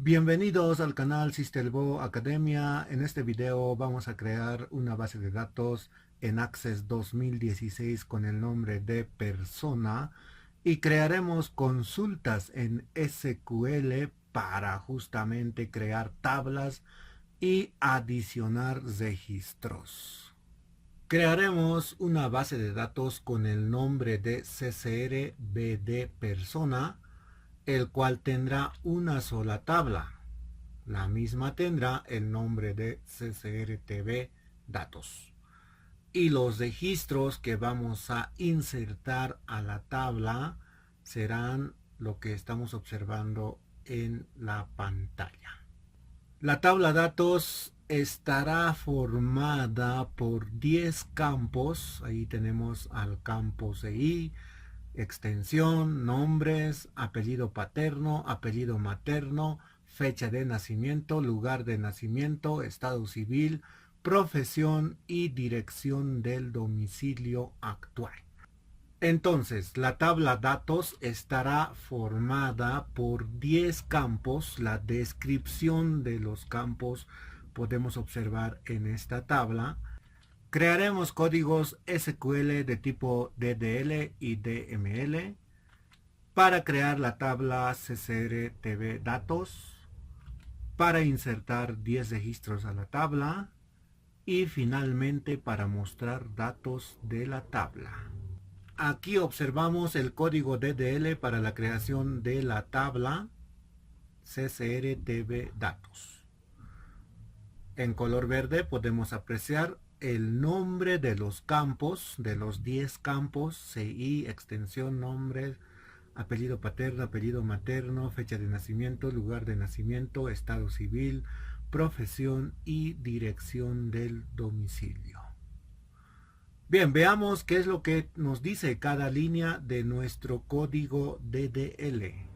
Bienvenidos al canal Sistelbo Academia. En este video vamos a crear una base de datos en Access 2016 con el nombre de persona y crearemos consultas en SQL para justamente crear tablas y adicionar registros. Crearemos una base de datos con el nombre de CCRBD persona, el cual tendrá una sola tabla. La misma tendrá el nombre de CCRTB datos. Y los registros que vamos a insertar a la tabla serán lo que estamos observando en la pantalla. La tabla datos estará formada por 10 campos. Ahí tenemos al campo CI, extensión, nombres, apellido paterno, apellido materno, fecha de nacimiento, lugar de nacimiento, estado civil, profesión y dirección del domicilio actual. Entonces, la tabla datos estará formada por 10 campos. La descripción de los campos podemos observar en esta tabla. Crearemos códigos SQL de tipo DDL y DML para crear la tabla CCRTB datos, para insertar 10 registros a la tabla y finalmente para mostrar datos de la tabla. Aquí observamos el código DDL para la creación de la tabla CCRTB datos. En color verde podemos apreciar el nombre de los campos, de los 10 campos, CI, extensión, nombre, apellido paterno, apellido materno, fecha de nacimiento, lugar de nacimiento, estado civil, profesión y dirección del domicilio. Bien, veamos qué es lo que nos dice cada línea de nuestro código DDL.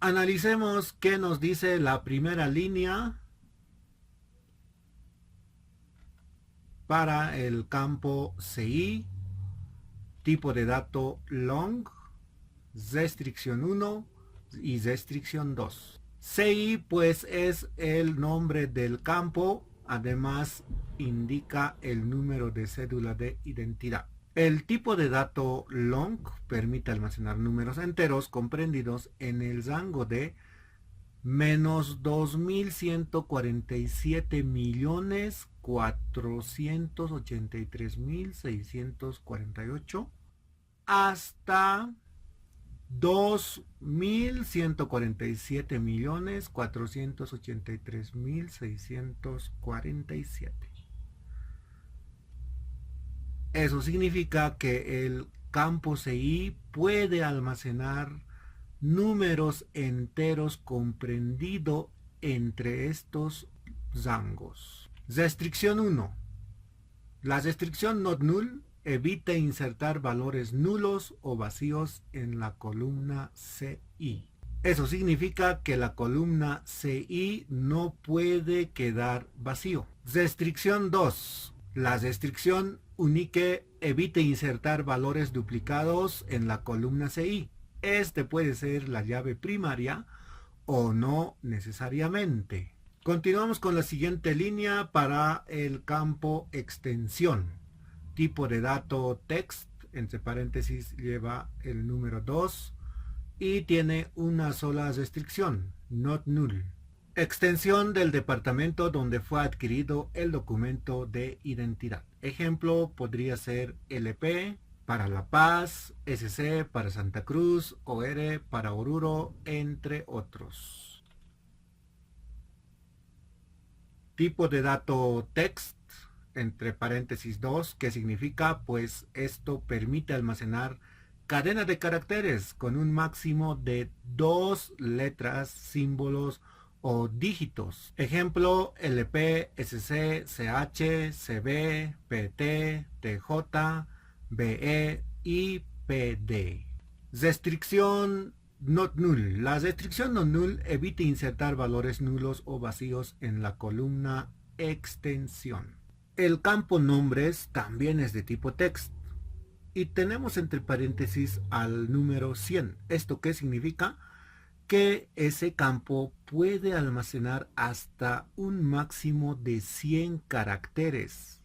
Analicemos qué nos dice la primera línea para el campo CI, tipo de dato long, restricción 1 y restricción 2. CI pues es el nombre del campo, además indica el número de cédula de identidad. El tipo de dato long permite almacenar números enteros comprendidos en el rango de menos 2.147.483.648 hasta 2.147.483.647. Eso significa que el campo CI puede almacenar números enteros comprendido entre estos rangos. Restricción 1. La restricción not null evita insertar valores nulos o vacíos en la columna CI. Eso significa que la columna CI no puede quedar vacío. Restricción 2. La restricción unique evita insertar valores duplicados en la columna CI. Este puede ser la llave primaria o no necesariamente. Continuamos con la siguiente línea para el campo extensión. Tipo de dato text, entre paréntesis lleva el número 2 y tiene una sola restricción, not null. Extensión del departamento donde fue adquirido el documento de identidad. Ejemplo podría ser LP para La Paz, SC para Santa Cruz, OR para Oruro, entre otros. Tipo de dato text, entre paréntesis 2, que significa pues esto permite almacenar cadena de caracteres con un máximo de 2 letras, símbolos o dígitos. Ejemplo, LP, SC, CH, CB, PT, TJ, BE y PD. Restricción not null. La restricción not null evita insertar valores nulos o vacíos en la columna extensión. El campo nombres también es de tipo text. Y tenemos entre paréntesis al número 100. ¿Esto qué significa? que ese campo puede almacenar hasta un máximo de 100 caracteres.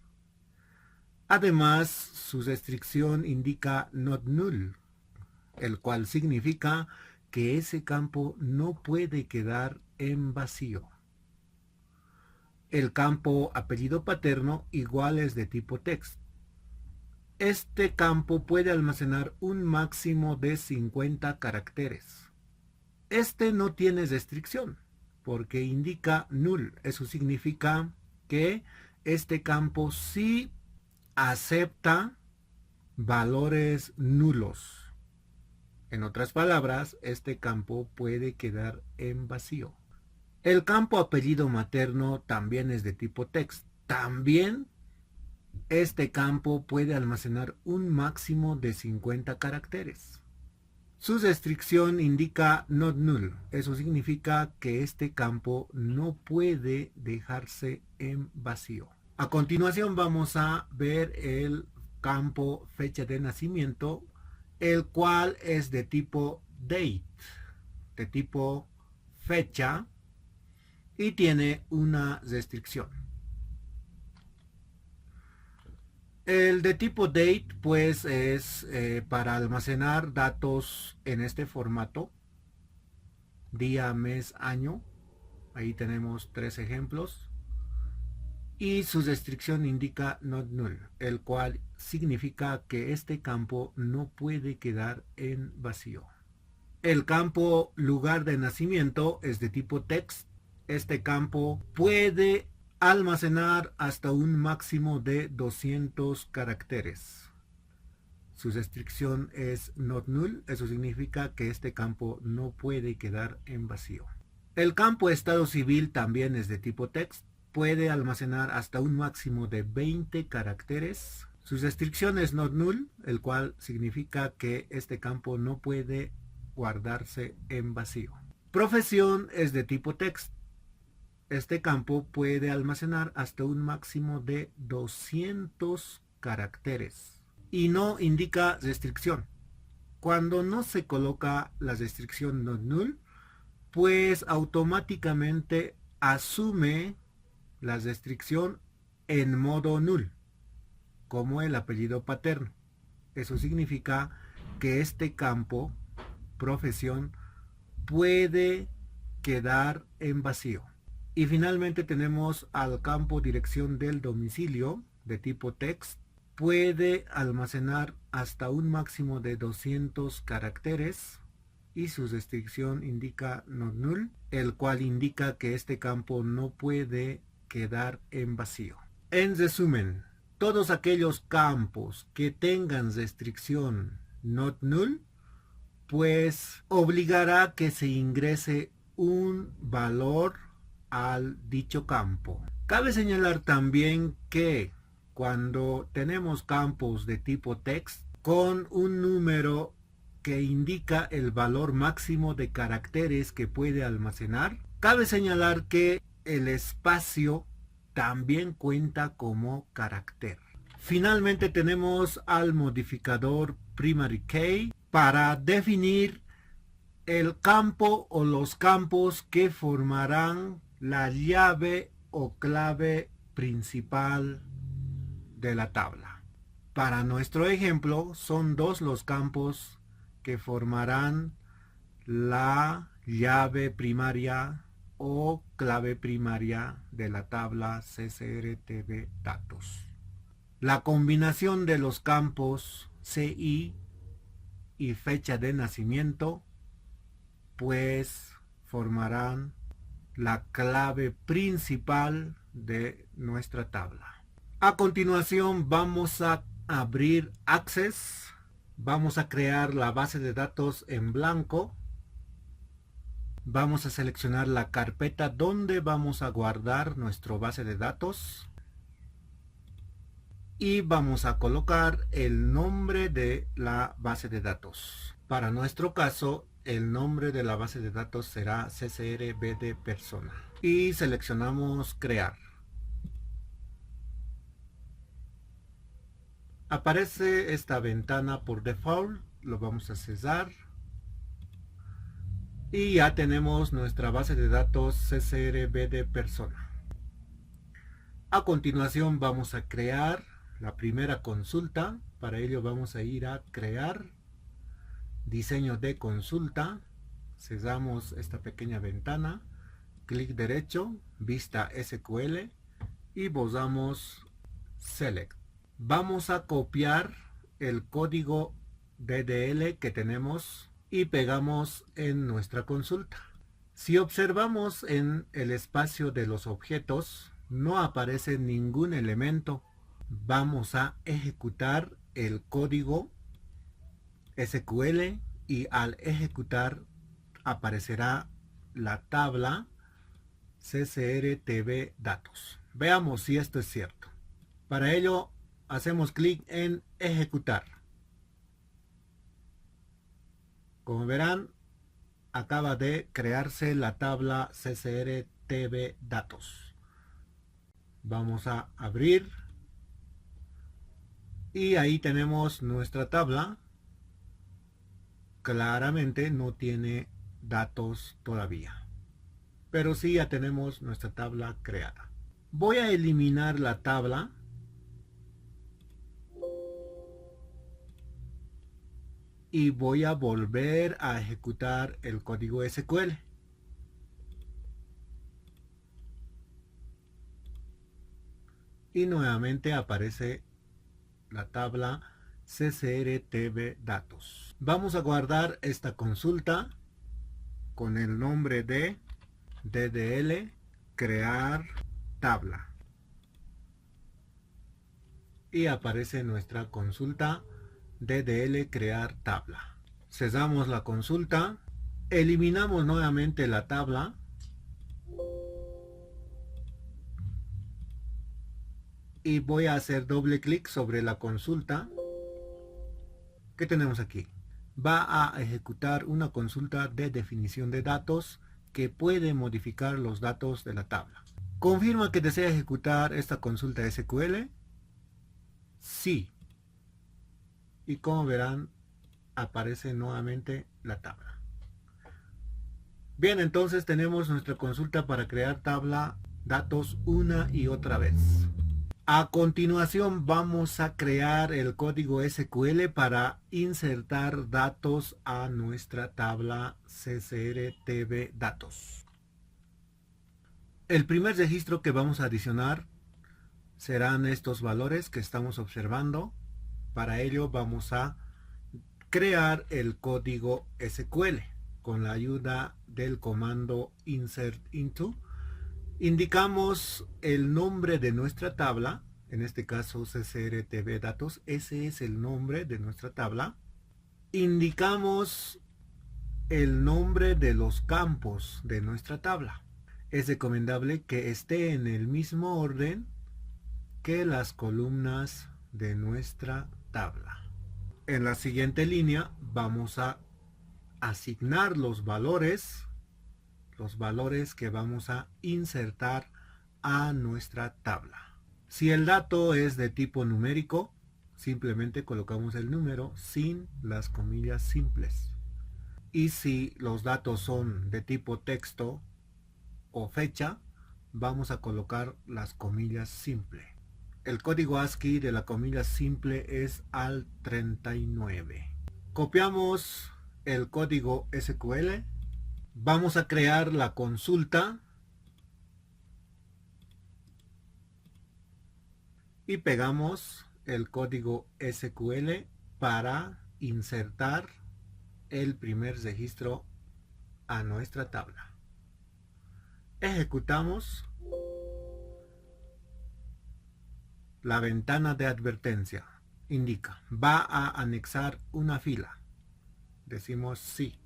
Además, su restricción indica not null, el cual significa que ese campo no puede quedar en vacío. El campo apellido paterno igual es de tipo text. Este campo puede almacenar un máximo de 50 caracteres. Este no tiene restricción porque indica null. Eso significa que este campo sí acepta valores nulos. En otras palabras, este campo puede quedar en vacío. El campo apellido materno también es de tipo text. También este campo puede almacenar un máximo de 50 caracteres. Su restricción indica not null. Eso significa que este campo no puede dejarse en vacío. A continuación vamos a ver el campo fecha de nacimiento, el cual es de tipo date, de tipo fecha, y tiene una restricción. El de tipo date pues es para almacenar datos en este formato, día, mes, año. Ahí tenemos 3 ejemplos. Y su restricción indica not null, el cual significa que este campo no puede quedar en vacío. El campo lugar de nacimiento es de tipo text. Este campo puede almacenar hasta un máximo de 200 caracteres. Su restricción es not null. Eso significa que este campo no puede quedar en vacío. El campo estado civil también es de tipo text. Puede almacenar hasta un máximo de 20 caracteres. Su restricción es not null, el cual significa que este campo no puede guardarse en vacío. Profesión es de tipo text. Este campo puede almacenar hasta un máximo de 200 caracteres y no indica restricción. Cuando no se coloca la restricción not null, pues automáticamente asume la restricción en modo null, como el apellido paterno. Eso significa que este campo, profesión, puede quedar en vacío. Y finalmente tenemos al campo dirección del domicilio de tipo text. Puede almacenar hasta un máximo de 200 caracteres y su restricción indica not null, el cual indica que este campo no puede quedar en vacío. En resumen, todos aquellos campos que tengan restricción not null, pues obligará que se ingrese un valor al dicho campo. Cabe señalar también que cuando tenemos campos de tipo text con un número que indica el valor máximo de caracteres que puede almacenar, cabe señalar que el espacio también cuenta como carácter. Finalmente tenemos al modificador primary key para definir el campo o los campos que formarán la llave o clave principal de la tabla. Para nuestro ejemplo, son 2 los campos que formarán la llave primaria o clave primaria de la tabla CSRTB datos. La combinación de los campos CI y fecha de nacimiento pues formarán la clave principal de nuestra tabla. A continuación vamos a abrir Access. Vamos a crear la base de datos en blanco. Vamos a seleccionar la carpeta donde vamos a guardar nuestra base de datos. Y vamos a colocar el nombre de la base de datos. Para nuestro caso, el nombre de la base de datos será CSRBD persona. Y seleccionamos crear. Aparece esta ventana por default. Lo vamos a cerrar. Y ya tenemos nuestra base de datos CSRB de persona. A continuación vamos a crear la primera consulta. Para ello vamos a ir a crear, diseño de consulta. Cerramos esta pequeña ventana, clic derecho, vista SQL y buscamos select. Vamos a copiar el código DDL que tenemos y pegamos en nuestra consulta. Si observamos en el espacio de los objetos, no aparece ningún elemento. Vamos a ejecutar el código SQL y al ejecutar aparecerá la tabla CSRTB datos. Veamos si esto es cierto. Para ello hacemos clic en ejecutar. Como verán, acaba de crearse la tabla CSRTB datos. Vamos a abrir y ahí tenemos nuestra tabla. Claramente no tiene datos todavía, pero sí ya tenemos nuestra tabla creada. Voy a eliminar la tabla y voy a volver a ejecutar el código SQL. Y nuevamente aparece la tabla CSRTB datos. Vamos a guardar esta consulta con el nombre de DDL crear tabla. Y aparece nuestra consulta DDL crear tabla. Cerramos la consulta, eliminamos nuevamente la tabla y voy a hacer doble clic sobre la consulta. ¿Qué tenemos aquí? Va a ejecutar una consulta de definición de datos que puede modificar los datos de la tabla. ¿Confirma que desea ejecutar esta consulta SQL? Sí. Y como verán, aparece nuevamente la tabla. Bien, entonces tenemos nuestra consulta para crear tabla datos una y otra vez. A continuación vamos a crear el código SQL para insertar datos a nuestra tabla CSRTB datos. El primer registro que vamos a adicionar serán estos valores que estamos observando. Para ello vamos a crear el código SQL con la ayuda del comando insert into. Indicamos el nombre de nuestra tabla, en este caso CSRTB datos, ese es el nombre de nuestra tabla. Indicamos el nombre de los campos de nuestra tabla. Es recomendable que esté en el mismo orden que las columnas de nuestra tabla. En la siguiente línea vamos a asignar los valores que vamos a insertar a nuestra tabla. Si el dato es de tipo numérico, simplemente colocamos el número sin las comillas simples. Y si los datos son de tipo texto o fecha, vamos a colocar las comillas simple. El código ASCII de la comilla simple es al 39. Copiamos el código SQL. Vamos a crear la consulta y pegamos el código SQL para insertar el primer registro a nuestra tabla. Ejecutamos. La ventana de advertencia indica, va a anexar una fila. Decimos sí.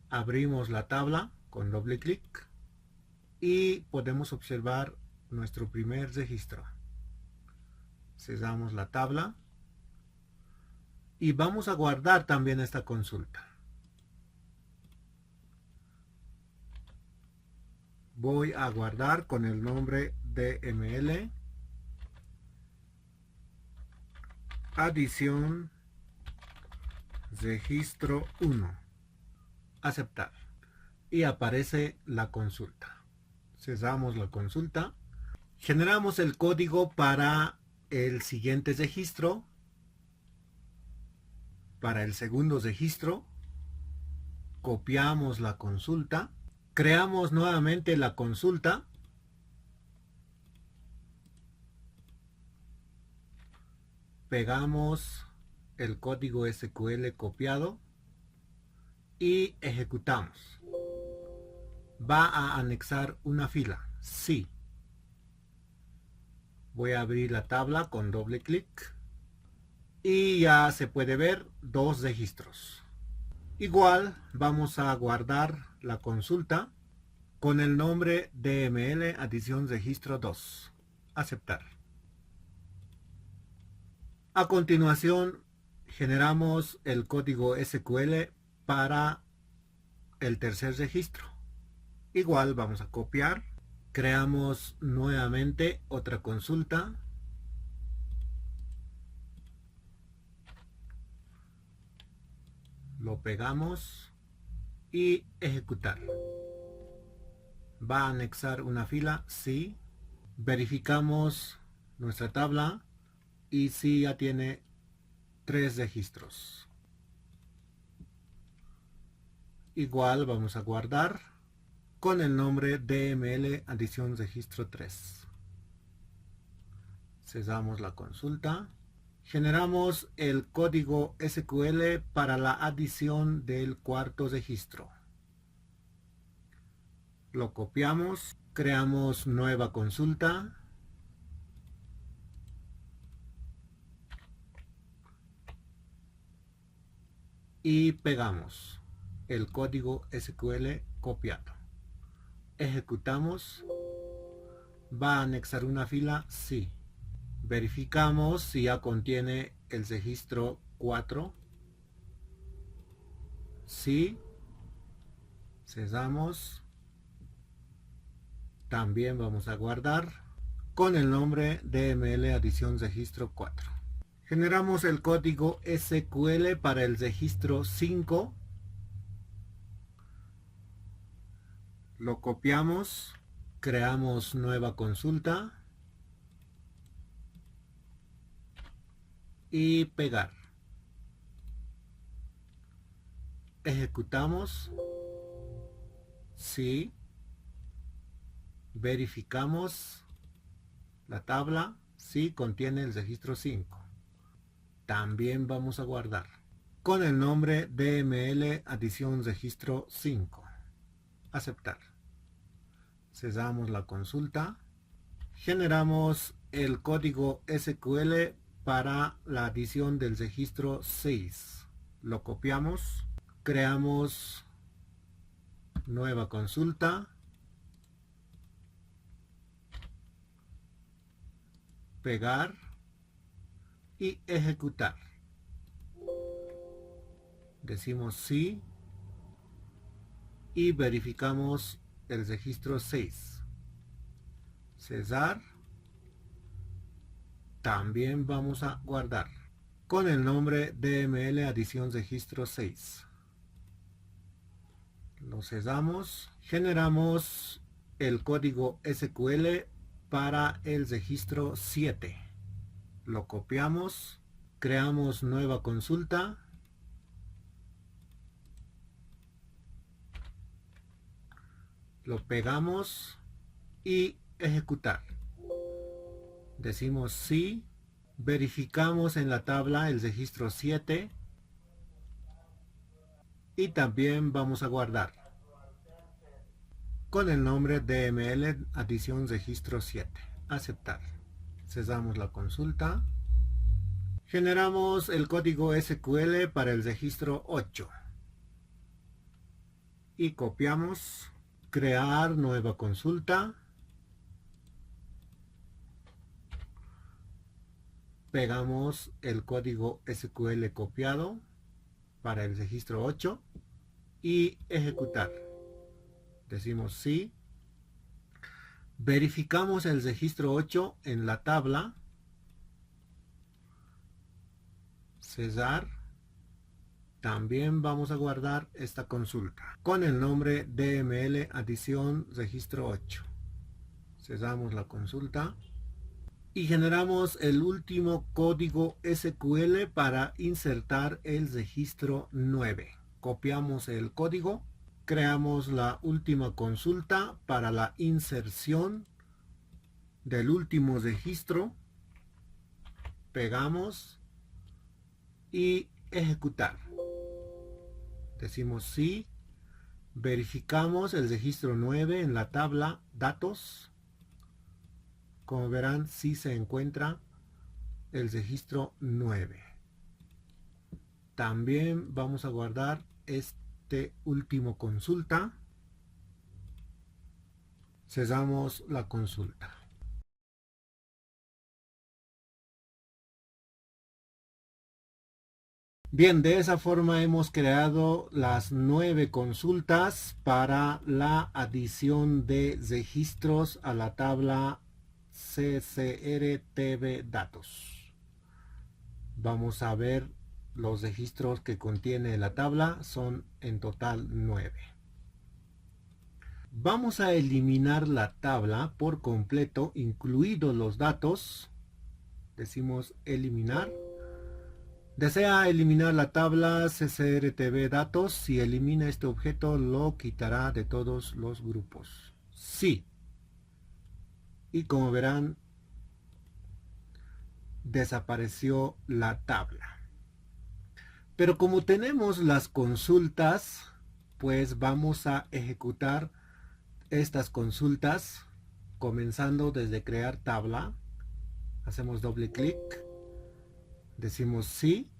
Abrimos la tabla con doble clic y podemos observar nuestro primer registro. Cerramos la tabla y vamos a guardar también esta consulta. Voy a guardar con el nombre DML adición registro 1. aceptar. Y aparece la consulta. Cerramos la consulta. Generamos el código para el siguiente registro. Para el segundo registro, copiamos la consulta. Creamos nuevamente la consulta. Pegamos el código SQL copiado y ejecutamos. Va a anexar una fila. Sí. Voy a abrir la tabla con doble clic y ya se puede ver dos registros. Igual vamos a guardar la consulta con el nombre DML adición registro 2. Aceptar. A continuación generamos el código SQL para el tercer registro. Igual vamos a copiar. Creamos nuevamente otra consulta. Lo pegamos y ejecutar. Va a anexar una fila, sí. Verificamos nuestra tabla y sí ya tiene 3 registros. Igual vamos a guardar con el nombre DML adición registro 3. Cerramos la consulta. Generamos el código SQL para la adición del cuarto registro. Lo copiamos, creamos nueva consulta. Y pegamos el código SQL copiado. Ejecutamos. ¿Va a anexar una fila? Sí. Verificamos si ya contiene el registro 4. Sí. Cerramos. También vamos a guardar con el nombre DML adición registro 4. Generamos el código SQL para el registro 5. Lo copiamos. Creamos nueva consulta. Y pegar. Ejecutamos. Sí. Verificamos la tabla. Sí, contiene el registro 5. También vamos a guardar con el nombre DML adición registro 5. Aceptar. Cerramos la consulta. Generamos el código SQL para la adición del registro 6. Lo copiamos. Creamos nueva consulta. Pegar y ejecutar. Decimos sí y verificamos el registro 6. Cerrar. También vamos a guardar con el nombre DML adición registro 6. Lo cerramos. Generamos el código SQL para el registro 7. Lo copiamos. Creamos nueva consulta. Lo pegamos y ejecutar. Decimos sí. Verificamos en la tabla el registro 7. Y también vamos a guardar con el nombre DML adición registro 7. Aceptar. Cerramos la consulta. Generamos el código SQL para el registro 8. Y copiamos. Crear nueva consulta. Pegamos el código SQL copiado para el registro 8 y ejecutar. Decimos sí. Verificamos el registro 8 en la tabla. Cerrar. También vamos a guardar esta consulta con el nombre DML adición registro 8. Cerramos la consulta y generamos el último código SQL para insertar el registro 9. Copiamos el código, creamos la última consulta para la inserción del último registro, pegamos y ejecutar. Decimos sí, verificamos el registro 9 en la tabla datos. Como verán, sí se encuentra el registro 9. También vamos a guardar este último consulta. Cerramos la consulta. Bien, de esa forma hemos creado las 9 consultas para la adición de registros a la tabla CCRTV datos. Vamos a ver los registros que contiene la tabla, son en total 9. Vamos a eliminar la tabla por completo, incluidos los datos. Decimos eliminar. Desea eliminar la tabla CCRTV datos. Si elimina este objeto, lo quitará de todos los grupos. Sí. Y como verán, desapareció la tabla. Pero como tenemos las consultas, pues vamos a ejecutar estas consultas comenzando desde crear tabla. Hacemos doble clic. Decimos sí,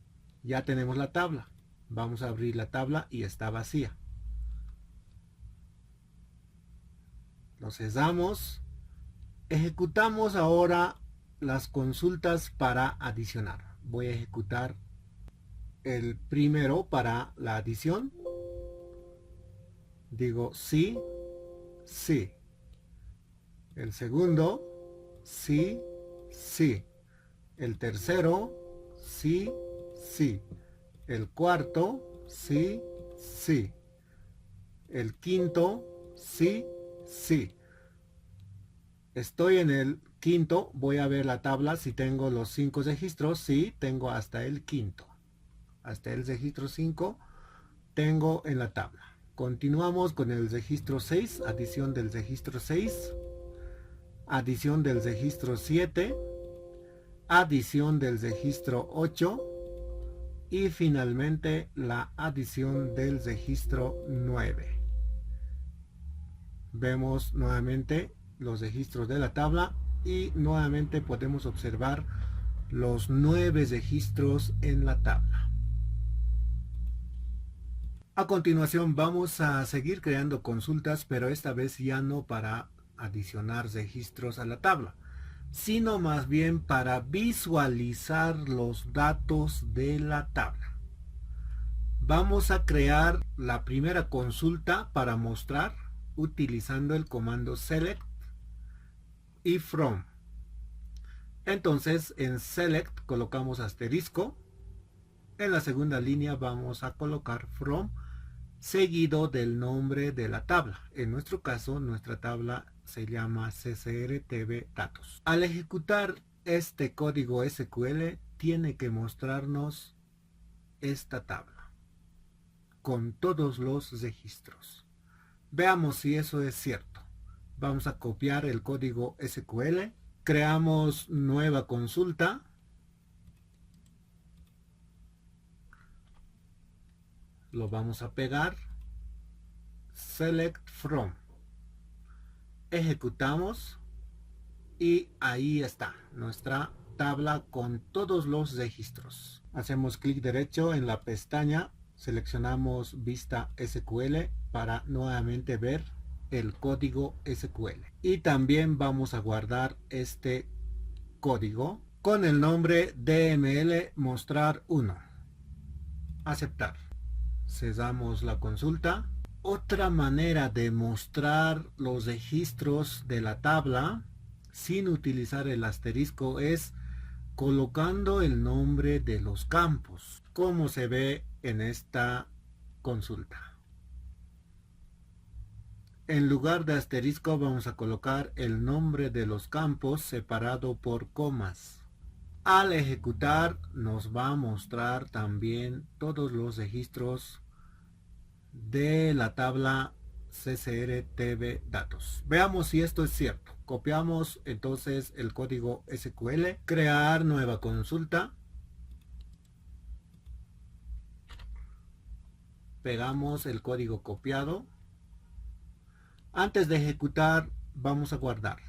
ya tenemos la tabla. Vamos a abrir la tabla y está vacía. Lo cerramos. Ejecutamos ahora las consultas para adicionar. Voy a ejecutar el primero para la adición. Digo sí, sí. El segundo, sí, sí. El tercero, sí, sí. El cuarto, sí, sí. El quinto, sí, sí. Estoy en el quinto, voy a ver la tabla si tengo los 5 registros. Sí, tengo hasta el quinto. Hasta el registro 5 tengo en la tabla. Continuamos con el registro 6, adición del registro 6, adición del registro 7, adición del registro 8 y finalmente la adición del registro 9. Vemos nuevamente los registros de la tabla y nuevamente podemos observar los 9 registros en la tabla. A continuación vamos a seguir creando consultas, pero esta vez ya no para adicionar registros a la tabla, sino más bien para visualizar los datos de la tabla. Vamos a crear la primera consulta para mostrar utilizando el comando select y from. Entonces en select colocamos asterisco. En la segunda línea vamos a colocar from seguido del nombre de la tabla. En nuestro caso, nuestra tabla se llama CCRTV datos. Al ejecutar este código SQL, tiene que mostrarnos esta tabla con todos los registros. Veamos si eso es cierto. Vamos a copiar el código SQL. Creamos nueva consulta. Lo vamos a pegar. Select from. Ejecutamos. Y ahí está nuestra tabla con todos los registros. Hacemos clic derecho en la pestaña. Seleccionamos vista SQL para nuevamente ver el código SQL. Y también vamos a guardar este código con el nombre DML mostrar 1. Aceptar. Cerramos la consulta. Otra manera de mostrar los registros de la tabla sin utilizar el asterisco es colocando el nombre de los campos, como se ve en esta consulta. En lugar de asterisco vamos a colocar el nombre de los campos separado por comas. Al ejecutar nos va a mostrar también todos los registros de la tabla CSR-TV datos. Veamos si esto es cierto. Copiamos entonces el código SQL, crear nueva consulta, pegamos el código copiado. Antes de ejecutar vamos a guardar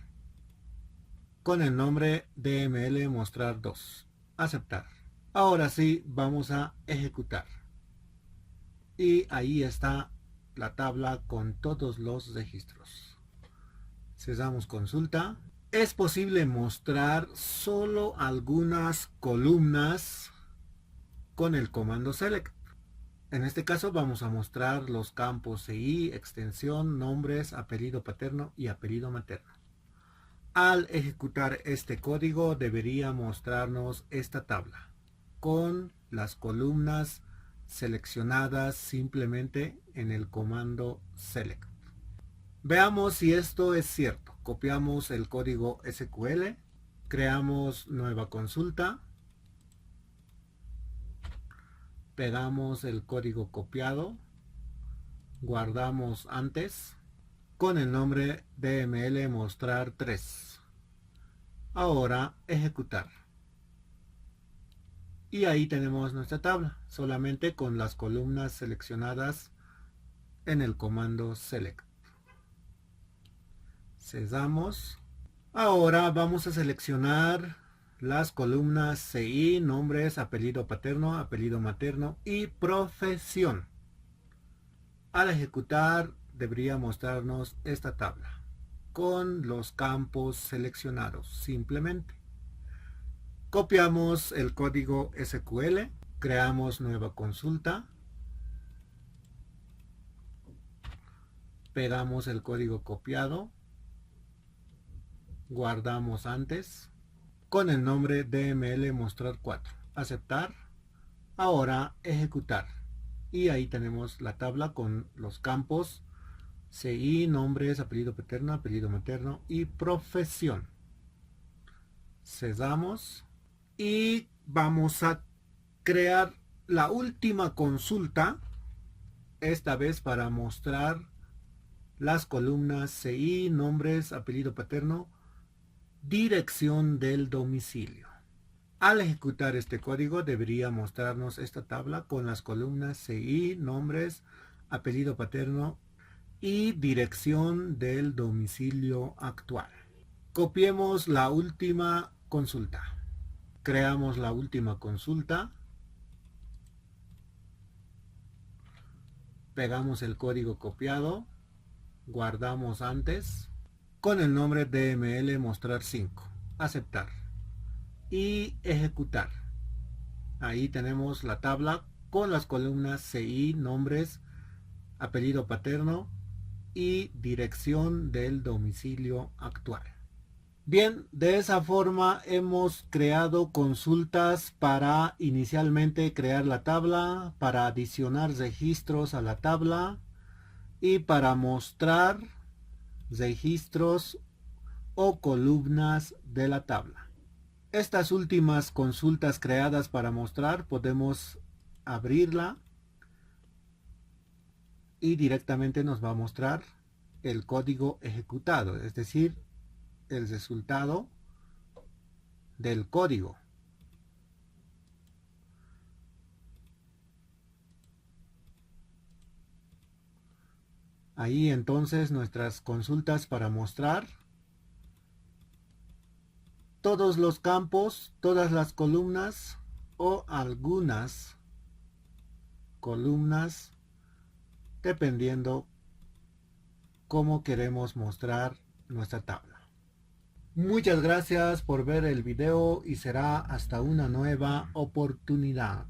con el nombre DML mostrar 2, aceptar. Ahora sí vamos a ejecutar y ahí está la tabla con todos los registros. Cerramos consulta. Es posible mostrar solo algunas columnas con el comando select. En este caso vamos a mostrar los campos CI, extensión, nombres, apellido paterno y apellido materno. Al ejecutar este código debería mostrarnos esta tabla con las columnas seleccionadas simplemente en el comando select. Veamos si esto es cierto. Copiamos el código SQL, creamos nueva consulta, pegamos el código copiado, guardamos antes con el nombre DML mostrar 3. Ahora ejecutar. Y ahí tenemos nuestra tabla, solamente con las columnas seleccionadas en el comando select. Cerramos. Ahora vamos a seleccionar las columnas CI, nombres, apellido paterno, apellido materno y profesión. Al ejecutar debería mostrarnos esta tabla con los campos seleccionados simplemente. Copiamos el código SQL, creamos nueva consulta, pegamos el código copiado, guardamos antes con el nombre DML mostrar 4, aceptar. Ahora ejecutar y ahí tenemos la tabla con los campos CI, nombres, apellido paterno, apellido materno y profesión. Cerramos y vamos a crear la última consulta, esta vez para mostrar las columnas CI, nombres, apellido paterno, dirección del domicilio. Al ejecutar este código debería mostrarnos esta tabla con las columnas CI, nombres, apellido paterno y dirección del domicilio actual. Copiemos la última consulta. Creamos la última consulta. Pegamos el código copiado. Guardamos antes con el nombre DML mostrar 5. Aceptar. Y ejecutar. Ahí tenemos la tabla con las columnas CI, nombres, apellido paterno y dirección del domicilio actual. Bien, de esa forma hemos creado consultas para inicialmente crear la tabla, para adicionar registros a la tabla y para mostrar registros o columnas de la tabla. Estas últimas consultas creadas para mostrar podemos abrirla y directamente nos va a mostrar el código ejecutado, es decir, el resultado del código. Ahí entonces nuestras consultas para mostrar todos los campos, todas las columnas o algunas columnas dependiendo cómo queremos mostrar nuestra tabla. Muchas gracias por ver el video y será hasta una nueva oportunidad.